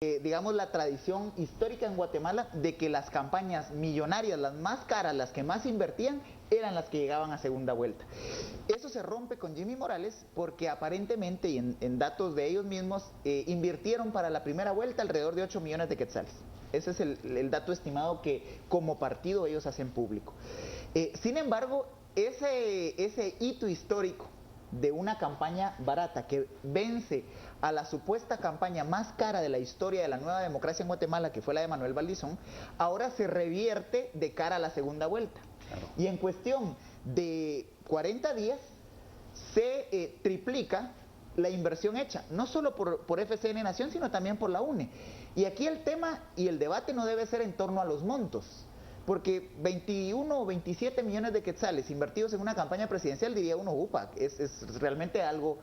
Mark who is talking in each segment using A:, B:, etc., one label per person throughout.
A: digamos, la tradición histórica en Guatemala de que las campañas millonarias, las más caras, las que más invertían, eran las que llegaban a segunda vuelta. Eso se rompe con Jimmy Morales porque aparentemente, y en datos de ellos mismos, invirtieron para la primera vuelta alrededor de 8 millones de quetzales. Ese es el dato estimado que como partido ellos hacen público. Sin embargo, ese hito histórico de una campaña barata que vence a la supuesta campaña más cara de la historia de la nueva democracia en Guatemala, que fue la de Manuel Valdizón, ahora se revierte de cara a la segunda vuelta. Claro. Y en cuestión de 40 días se triplica la inversión hecha, no solo por FCN Nación, sino también por la UNE. Y aquí el tema y el debate no debe ser en torno a los montos, porque 21 o 27 millones de quetzales invertidos en una campaña presidencial, diría uno, upa, es realmente algo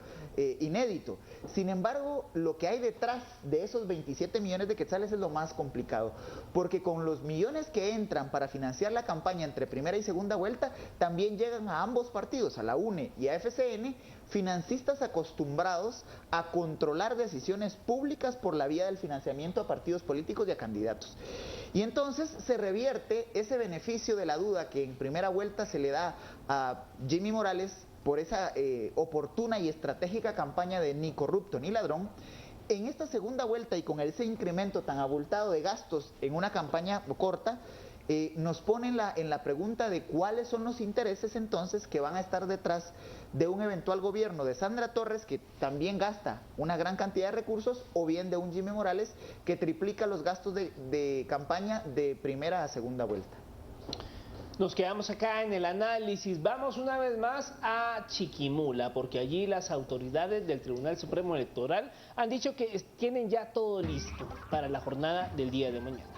A: inédito. Sin embargo, lo que hay detrás de esos 27 millones de quetzales es lo más complicado, porque con los millones que entran para financiar la campaña entre primera y segunda vuelta, también llegan a ambos partidos, a la UNE y a FCN, financistas acostumbrados a controlar decisiones públicas por la vía del financiamiento a partidos políticos y a candidatos. Y entonces se revierte ese beneficio de la duda que en primera vuelta se le da a Jimmy Morales por esa oportuna y estratégica campaña de ni corrupto ni ladrón. En esta segunda vuelta y con ese incremento tan abultado de gastos en una campaña corta, nos pone en la pregunta de cuáles son los intereses entonces que van a estar detrás de un eventual gobierno de Sandra Torres, que también gasta una gran cantidad de recursos, o bien de un Jimmy Morales que triplica los gastos de campaña de primera a segunda vuelta.
B: Nos quedamos acá en el análisis. Vamos una vez más a Chiquimula, porque allí las autoridades del Tribunal Supremo Electoral han dicho que tienen ya todo listo para la jornada del día de mañana.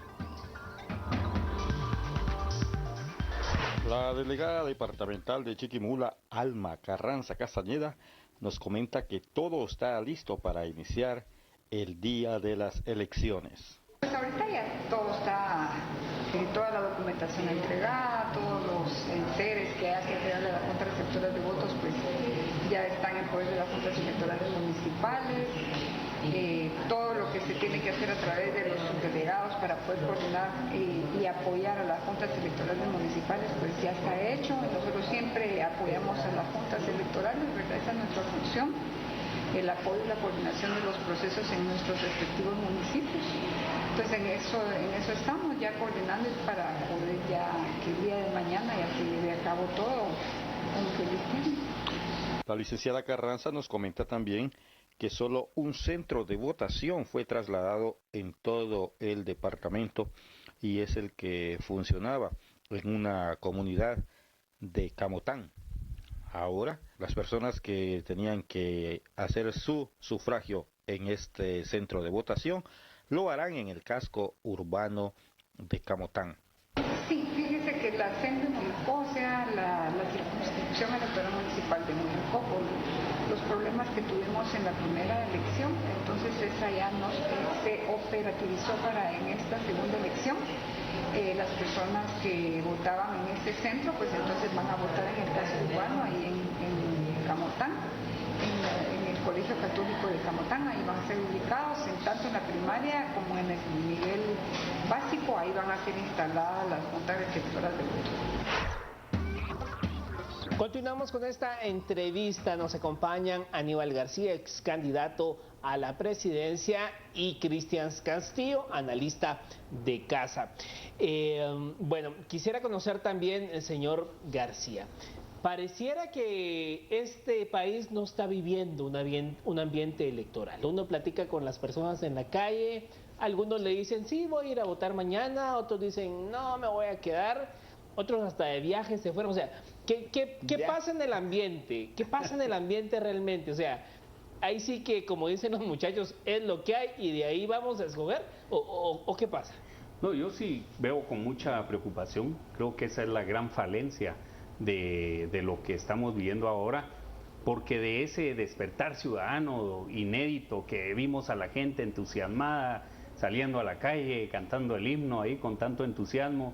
C: La delegada departamental de Chiquimula, Alma Carranza Castañeda, nos comenta que todo está listo para iniciar el día de las elecciones.
D: Pues ahorita ya todo está, toda la documentación entregada, todos los enseres que hay que entregarle a la Junta Receptora de Votos, pues ya están en poder de las juntas electorales municipales. Todo lo que se tiene que hacer a través de los subdelegados para poder coordinar y apoyar a las juntas electorales municipales, pues ya está hecho. Nosotros siempre apoyamos a las juntas electorales, ¿verdad? Esa es nuestra función, el apoyo y la coordinación de los procesos en nuestros respectivos municipios. Entonces en eso estamos ya coordinando para poder ya que el día de mañana ya se lleve a cabo todo con feliz tiempo.
C: La licenciada Carranza nos comenta también que solo un centro de votación fue trasladado en todo el departamento y es el que funcionaba en una comunidad de Camotán. Ahora, las personas que tenían que hacer su sufragio en este centro de votación lo harán en el casco urbano de Camotán.
D: Sí, fíjese que la CEN de Monicó, o sea, la circunscripción electoral municipal de Monicó, por los problemas que tuvimos en la primera elección, entonces esa ya no se operativizó para en esta segunda elección. Las personas que votaban en ese centro, pues entonces van a votar en el casco urbano, ahí en Camotán, en el Colegio Católico de Camotán, ahí van a ser ubicados, tanto en la primaria como en el nivel básico, ahí van a ser instaladas las juntas receptoras de votos.
B: Continuamos con esta entrevista, nos acompañan Aníbal García, ex candidato a la presidencia, y Cristian Castillo, analista de casa. Bueno, quisiera conocer también, señor García, pareciera que este país no está viviendo un ambiente electoral. Uno platica con las personas en la calle, algunos le dicen, sí, voy a ir a votar mañana, otros dicen, no, me voy a quedar, otros hasta de viaje se fueron. O sea, ¿qué pasa en el ambiente? ¿Qué pasa en el ambiente realmente? O sea, ahí sí que, como dicen los muchachos, es lo que hay y de ahí vamos a escoger, ¿o qué pasa?
E: No, yo sí veo con mucha preocupación, creo que esa es la gran falencia de lo que estamos viviendo ahora, porque de ese despertar ciudadano inédito que vimos a la gente entusiasmada, saliendo a la calle, cantando el himno ahí con tanto entusiasmo,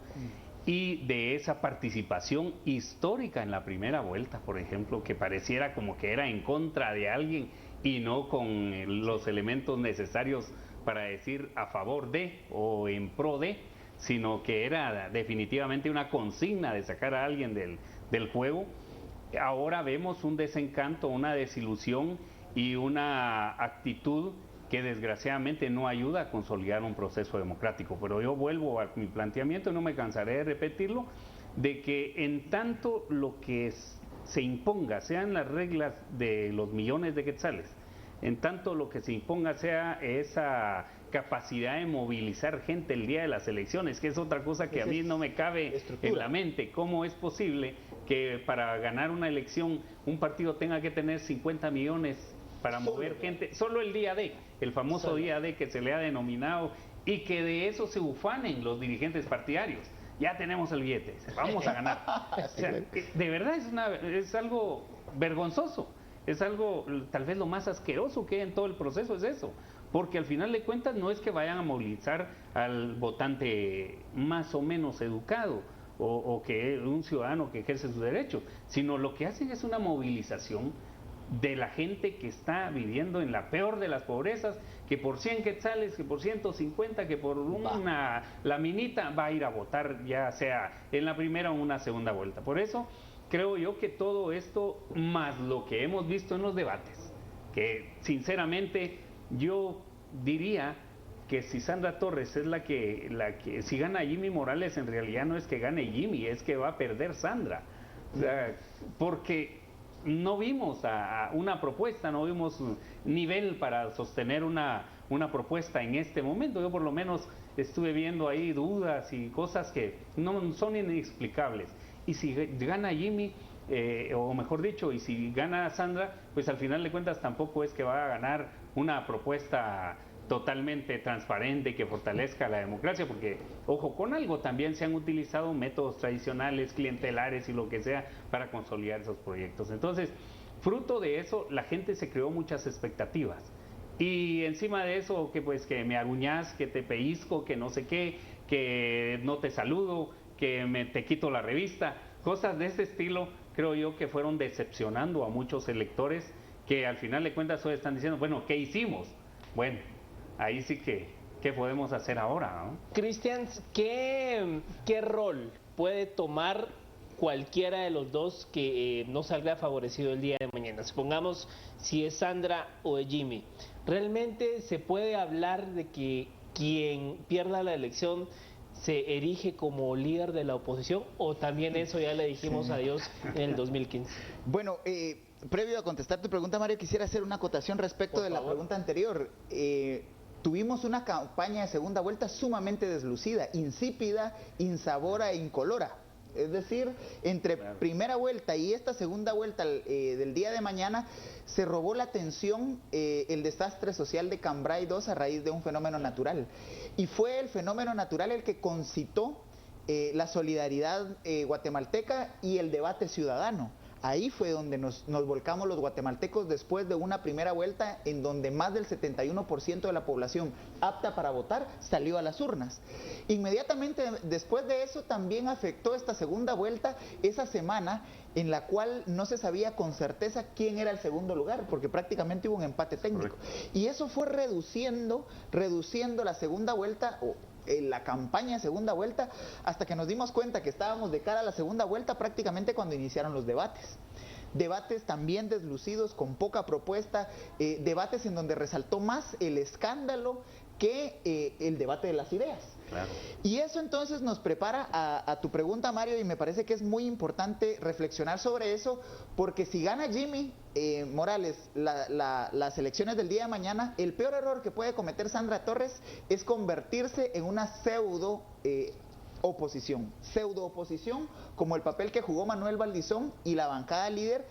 E: y de esa participación histórica en la primera vuelta, por ejemplo, que pareciera como que era en contra de alguien y no con los elementos necesarios para decir a favor de o en pro de, sino que era definitivamente una consigna de sacar a alguien del juego. Ahora vemos un desencanto, una desilusión y una actitud que desgraciadamente no ayuda a consolidar un proceso democrático. Pero yo vuelvo a mi planteamiento, y no me cansaré de repetirlo, de que en tanto lo que se imponga sean las reglas de los millones de quetzales, en tanto lo que se imponga sea esa capacidad de movilizar gente el día de las elecciones, que es otra cosa que a mí no me cabe en la mente. ¿Cómo es posible que para ganar una elección un partido tenga que tener 50 millones para mover gente? Solo el día D, el famoso día D que se le ha denominado, y que de eso se ufanen los dirigentes partidarios. Ya tenemos el billete, vamos a ganar. O sea, de verdad es algo vergonzoso. Es algo, tal vez lo más asqueroso que hay en todo el proceso es eso, porque al final de cuentas no es que vayan a movilizar al votante más o menos educado o que un ciudadano que ejerce sus derechos, sino lo que hacen es una movilización de la gente que está viviendo en la peor de las pobrezas, que por 100 quetzales, que por 150, que por una laminita va a ir a votar, ya sea en la primera o una segunda vuelta. Por eso creo yo que todo esto, más lo que hemos visto en los debates, que sinceramente yo diría que si Sandra Torres es la que si gana Jimmy Morales, en realidad no es que gane Jimmy, es que va a perder Sandra. O sea, porque no vimos una propuesta, no vimos un nivel para sostener una propuesta en este momento. Yo por lo menos estuve viendo ahí dudas y cosas que no son inexplicables. Y si gana Jimmy, o mejor dicho, y si gana Sandra, pues al final de cuentas tampoco es que va a ganar una propuesta totalmente transparente que fortalezca la democracia, porque, ojo, con algo también se han utilizado métodos tradicionales, clientelares y lo que sea para consolidar esos proyectos. Entonces, fruto de eso, la gente se creó muchas expectativas. Y encima de eso, que pues que me aruñas, que te pellizco, que no sé qué, que no te saludo, que te quito la revista, cosas de ese estilo, creo yo que fueron decepcionando a muchos electores que al final de cuentas hoy están diciendo, bueno, ¿qué hicimos? Bueno, ahí sí que, ¿qué podemos hacer ahora, ¿no?
B: Cristian, ¿qué rol puede tomar cualquiera de los dos que no salga favorecido el día de mañana? Supongamos si es Sandra o es Jimmy. ¿Realmente se puede hablar de que quien pierda la elección se erige como líder de la oposición, o también eso ya le dijimos adiós en el 2015?
A: Bueno, previo a contestar tu pregunta, Mario, quisiera hacer una acotación respecto de la pregunta anterior. Tuvimos una campaña de segunda vuelta sumamente deslucida, insípida, insabora e incolora. Es decir, entre primera vuelta y esta segunda vuelta del día de mañana, se robó la atención el desastre social de Cambrai 2 a raíz de un fenómeno natural. Y fue el fenómeno natural el que concitó la solidaridad guatemalteca y el debate ciudadano. Ahí fue donde nos volcamos los guatemaltecos después de una primera vuelta en donde más del 71% de la población apta para votar salió a las urnas. Inmediatamente después de eso también afectó esta segunda vuelta, esa semana en la cual no se sabía con certeza quién era el segundo lugar, porque prácticamente hubo un empate técnico. Y eso fue reduciendo la segunda vuelta, la campaña de segunda vuelta, hasta que nos dimos cuenta que estábamos de cara a la segunda vuelta prácticamente cuando iniciaron los debates. Debates también deslucidos, con poca propuesta, debates en donde resaltó más el escándalo que el debate de las ideas. Claro. Y eso entonces nos prepara a tu pregunta, Mario, y me parece que es muy importante reflexionar sobre eso, porque si gana Jimmy Morales las elecciones del día de mañana, el peor error que puede cometer Sandra Torres es convertirse en una pseudo oposición, como el papel que jugó Manuel Valdizón y la bancada líder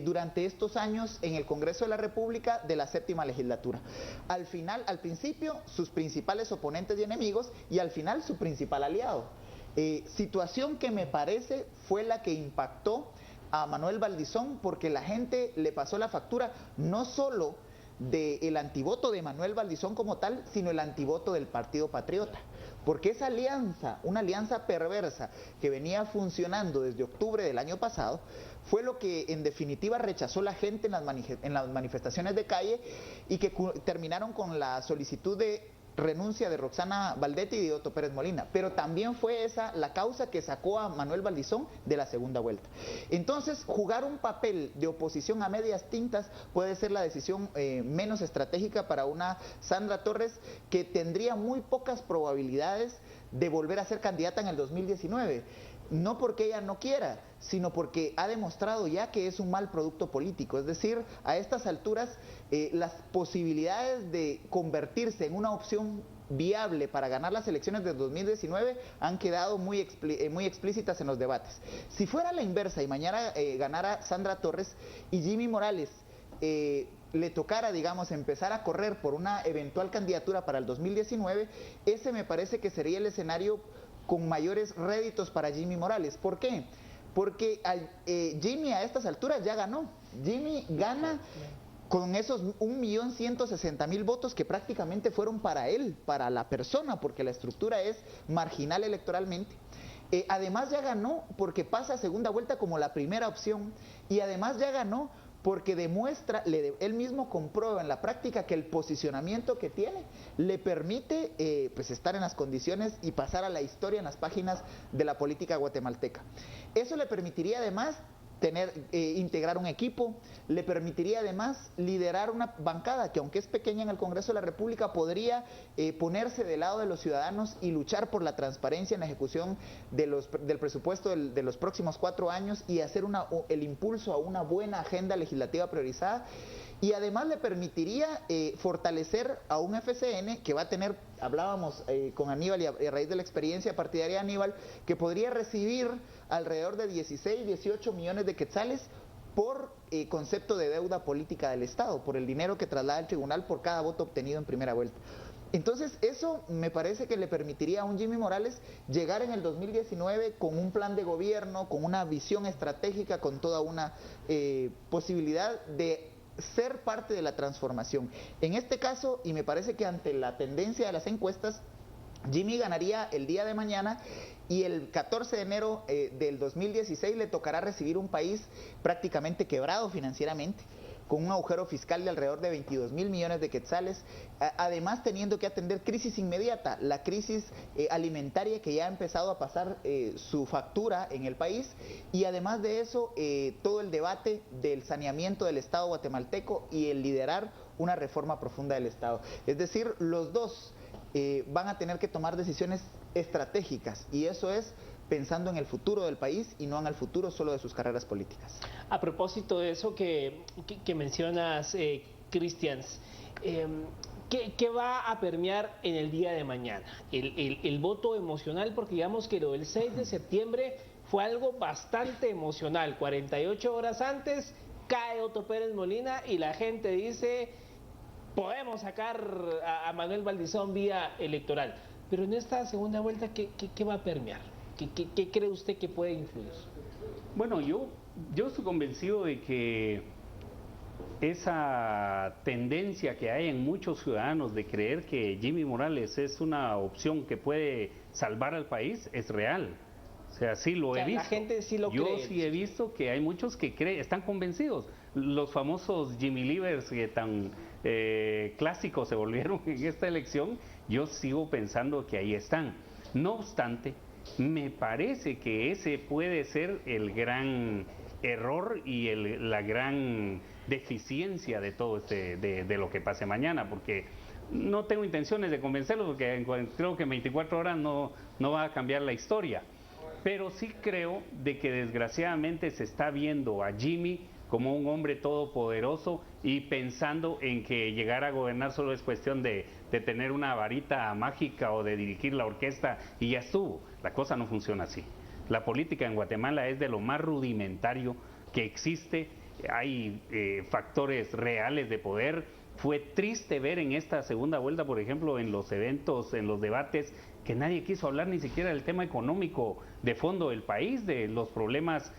A: durante estos años en el Congreso de la República de la 7ª legislatura. Al principio, sus principales oponentes y enemigos, y al final su principal aliado. Situación que me parece fue la que impactó a Manuel Valdizón, porque la gente le pasó la factura no solo del antivoto de Manuel Valdizón como tal, sino el antivoto del Partido Patriota. Porque esa alianza, una alianza perversa que venía funcionando desde octubre del año pasado, fue lo que en definitiva rechazó la gente en las manifestaciones de calle y que terminaron con la solicitud de renuncia de Roxana Valdetti y de Otto Pérez Molina, pero también fue esa la causa que sacó a Manuel Valdizón de la segunda vuelta. Entonces, jugar un papel de oposición a medias tintas puede ser la decisión menos estratégica para una Sandra Torres que tendría muy pocas probabilidades de volver a ser candidata en el 2019. No porque ella no quiera, sino porque ha demostrado ya que es un mal producto político. Es decir, a estas alturas las posibilidades de convertirse en una opción viable para ganar las elecciones del 2019 han quedado muy explícitas en los debates. Si fuera la inversa y mañana ganara Sandra Torres y Jimmy Morales le tocara, digamos, empezar a correr por una eventual candidatura para el 2019, ese me parece que sería el escenario con mayores réditos para Jimmy Morales. ¿Por qué? Porque Jimmy a estas alturas ya ganó. Jimmy gana con esos 1.160.000 votos que prácticamente fueron para él, para la persona, porque la estructura es marginal electoralmente. Además ya ganó porque pasa a segunda vuelta como la primera opción y además ya ganó porque demuestra, él mismo comprueba en la práctica que el posicionamiento que tiene le permite pues estar en las condiciones y pasar a la historia en las páginas de la política guatemalteca. Eso le permitiría además integrar un equipo, le permitiría además liderar una bancada que aunque es pequeña en el Congreso de la República podría ponerse del lado de los ciudadanos y luchar por la transparencia en la ejecución del presupuesto de los próximos 4 años y hacer el impulso a una buena agenda legislativa priorizada. Y además le permitiría fortalecer a un FCN que va a tener, hablábamos con Aníbal y a raíz de la experiencia partidaria de Aníbal, que podría recibir alrededor de 16, 18 millones de quetzales por concepto de deuda política del Estado, por el dinero que traslada el tribunal por cada voto obtenido en primera vuelta. Entonces eso me parece que le permitiría a un Jimmy Morales llegar en el 2019 con un plan de gobierno, con una visión estratégica, con toda una posibilidad de ser parte de la transformación. En este caso, y me parece que ante la tendencia de las encuestas, Jimmy ganaría el día de mañana y el 14 de enero del 2016 le tocará recibir un país prácticamente quebrado financieramente, con un agujero fiscal de alrededor de 22.000 millones de quetzales, además teniendo que atender crisis inmediata, la crisis alimentaria que ya ha empezado a pasar su factura en el país, y además de eso todo el debate del saneamiento del Estado guatemalteco y el liderar una reforma profunda del Estado. Es decir, los dos van a tener que tomar decisiones estratégicas y eso es pensando en el futuro del país y no en el futuro solo de sus carreras políticas.
B: A propósito de eso que mencionas, Cristians, ¿qué va a permear en el día de mañana? El voto emocional, porque digamos que lo del 6 de septiembre fue algo bastante emocional. 48 horas antes cae Otto Pérez Molina y la gente dice, podemos sacar a Manuel Valdizón vía electoral. Pero en esta segunda vuelta, ¿qué va a permear? ¿Qué cree usted que puede influir?
E: Bueno, yo estoy convencido de que esa tendencia que hay en muchos ciudadanos de creer que Jimmy Morales es una opción que puede salvar al país es real. O sea, sí lo he visto.
B: La gente sí lo
E: cree. Yo
B: cree.
E: Sí he visto que hay muchos que están convencidos. Los famosos Jimmy Livers que tan clásicos se volvieron en esta elección, yo sigo pensando que ahí están. No obstante, me parece que ese puede ser el gran error y la gran deficiencia de todo de lo que pase mañana, porque no tengo intenciones de convencerlos, porque creo que en 24 horas no va a cambiar la historia, pero sí creo de que desgraciadamente se está viendo a Jimmy como un hombre todopoderoso y pensando en que llegar a gobernar solo es cuestión de tener una varita mágica o de dirigir la orquesta y ya estuvo. La cosa no funciona así. La política en Guatemala es de lo más rudimentario que existe. Hay factores reales de poder. Fue triste ver en esta segunda vuelta, por ejemplo, en los eventos, en los debates, que nadie quiso hablar ni siquiera del tema económico de fondo del país, de los problemas,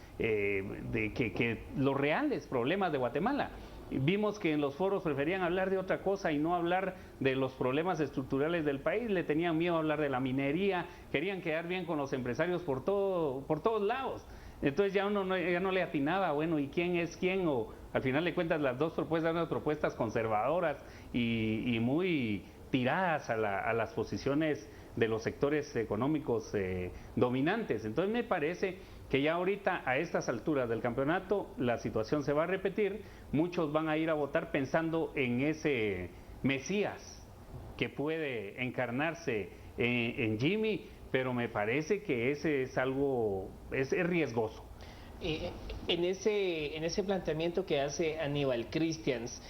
E: los reales problemas de Guatemala. Vimos que en los foros preferían hablar de otra cosa y no hablar de los problemas estructurales del país, le tenían miedo a hablar de la minería, querían quedar bien con los empresarios por todos lados. Entonces ya ya no le atinaba, bueno, ¿y quién es quién? O al final de cuentas las dos propuestas eran propuestas conservadoras y muy tiradas a las posiciones de los sectores económicos dominantes. Entonces me parece que ya ahorita a estas alturas del campeonato la situación se va a repetir, muchos van a ir a votar pensando en ese Mesías que puede encarnarse en Jimmy, pero me parece que ese es algo, es riesgoso.
B: En ese planteamiento que hace Aníbal Christians,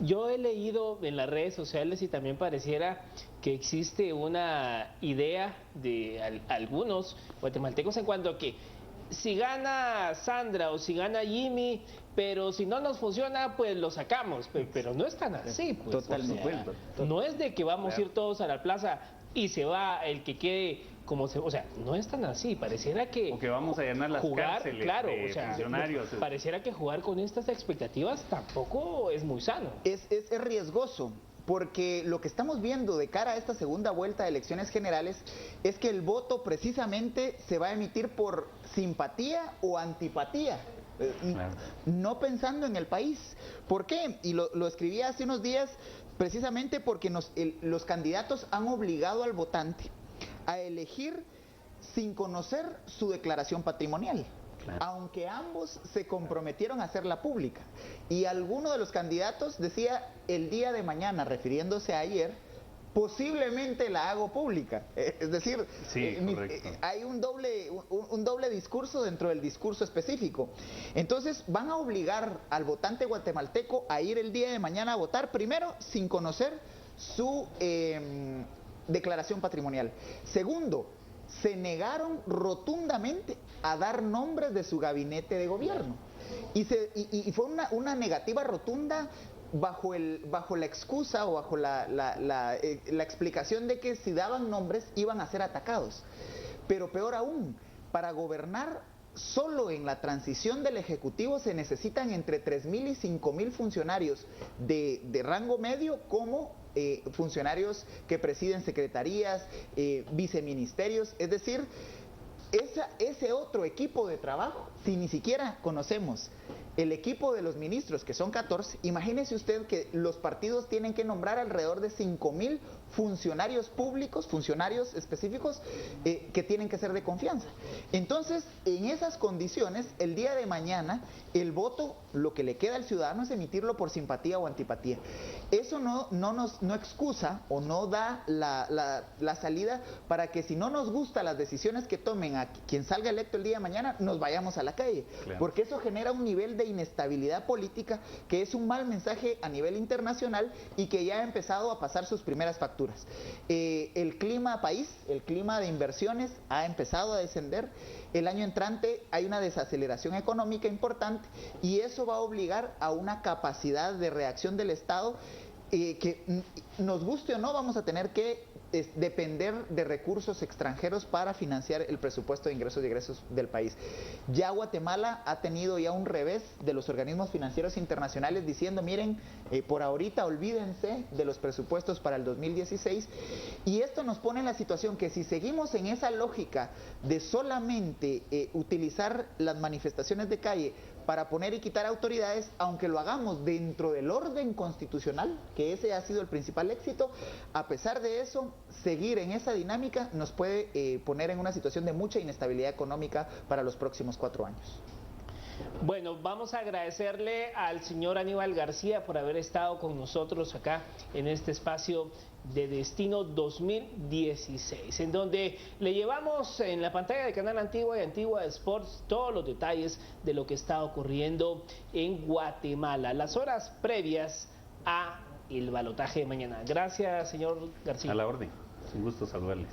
B: yo he leído en las redes sociales y también pareciera que existe una idea de algunos guatemaltecos en cuanto a que si gana Sandra o si gana Jimmy, pero si no nos funciona, pues lo sacamos. Pero no es tan así, pues.
A: Totalmente.
B: No es de que vamos a ir todos a la plaza y se va el que quede como se... O sea, no es tan así. Pareciera que...
E: O que vamos a llenar las cárceles de funcionarios.
B: Pareciera que jugar con estas expectativas tampoco es muy sano.
A: Es riesgoso. Porque lo que estamos viendo de cara a esta segunda vuelta de elecciones generales es que el voto precisamente se va a emitir por simpatía o antipatía, no pensando en el país. ¿Por qué? Y lo escribí hace unos días precisamente porque los candidatos han obligado al votante a elegir sin conocer su declaración patrimonial. Claro. Aunque ambos se comprometieron a hacerla pública. Y alguno de los candidatos decía el día de mañana, refiriéndose a ayer, posiblemente la hago pública. Es decir,
E: sí,
A: hay un doble discurso dentro del discurso específico. Entonces van a obligar al votante guatemalteco a ir el día de mañana a votar, primero, sin conocer su declaración patrimonial. Segundo, se negaron rotundamente a dar nombres de su gabinete de gobierno. Y fue una negativa rotunda bajo la excusa o bajo la explicación de que si daban nombres iban a ser atacados. Pero peor aún, para gobernar solo en la transición del Ejecutivo se necesitan entre 3.000 y 5.000 funcionarios de rango medio como funcionarios que presiden secretarías, viceministerios, es decir, ese otro equipo de trabajo, si ni siquiera conocemos el equipo de los ministros, que son 14, imagínese usted que los partidos tienen que nombrar alrededor de 5.000 funcionarios públicos, funcionarios específicos, que tienen que ser de confianza. Entonces, en esas condiciones, el día de mañana, el voto, lo que le queda al ciudadano es emitirlo por simpatía o antipatía. Eso no excusa o no da la salida para que si no nos gustan las decisiones que tomen a quien salga electo el día de mañana, nos vayamos a la calle. Claro. Porque eso genera un nivel de inestabilidad política que es un mal mensaje a nivel internacional y que ya ha empezado a pasar sus primeras facturas. El clima país, el clima de inversiones ha empezado a descender. El año entrante hay una desaceleración económica importante y eso va a obligar a una capacidad de reacción del Estado que nos guste o no vamos a tener que depender de recursos extranjeros para financiar el presupuesto de ingresos y egresos del país. Ya Guatemala ha tenido ya un revés de los organismos financieros internacionales diciendo, miren, por ahorita olvídense de los presupuestos para el 2016, y esto nos pone en la situación que si seguimos en esa lógica de solamente utilizar las manifestaciones de calle para poner y quitar autoridades, aunque lo hagamos dentro del orden constitucional, que ese ha sido el principal éxito, a pesar de eso, seguir en esa dinámica nos puede poner en una situación de mucha inestabilidad económica para los próximos 4 años.
B: Bueno, vamos a agradecerle al señor Aníbal García por haber estado con nosotros acá en este espacio de Destino 2016, en donde le llevamos en la pantalla de Canal Antigua y Antigua Sports todos los detalles de lo que está ocurriendo en Guatemala, las horas previas a el balotaje de mañana. Gracias, señor García.
E: A la orden, un gusto saludarles.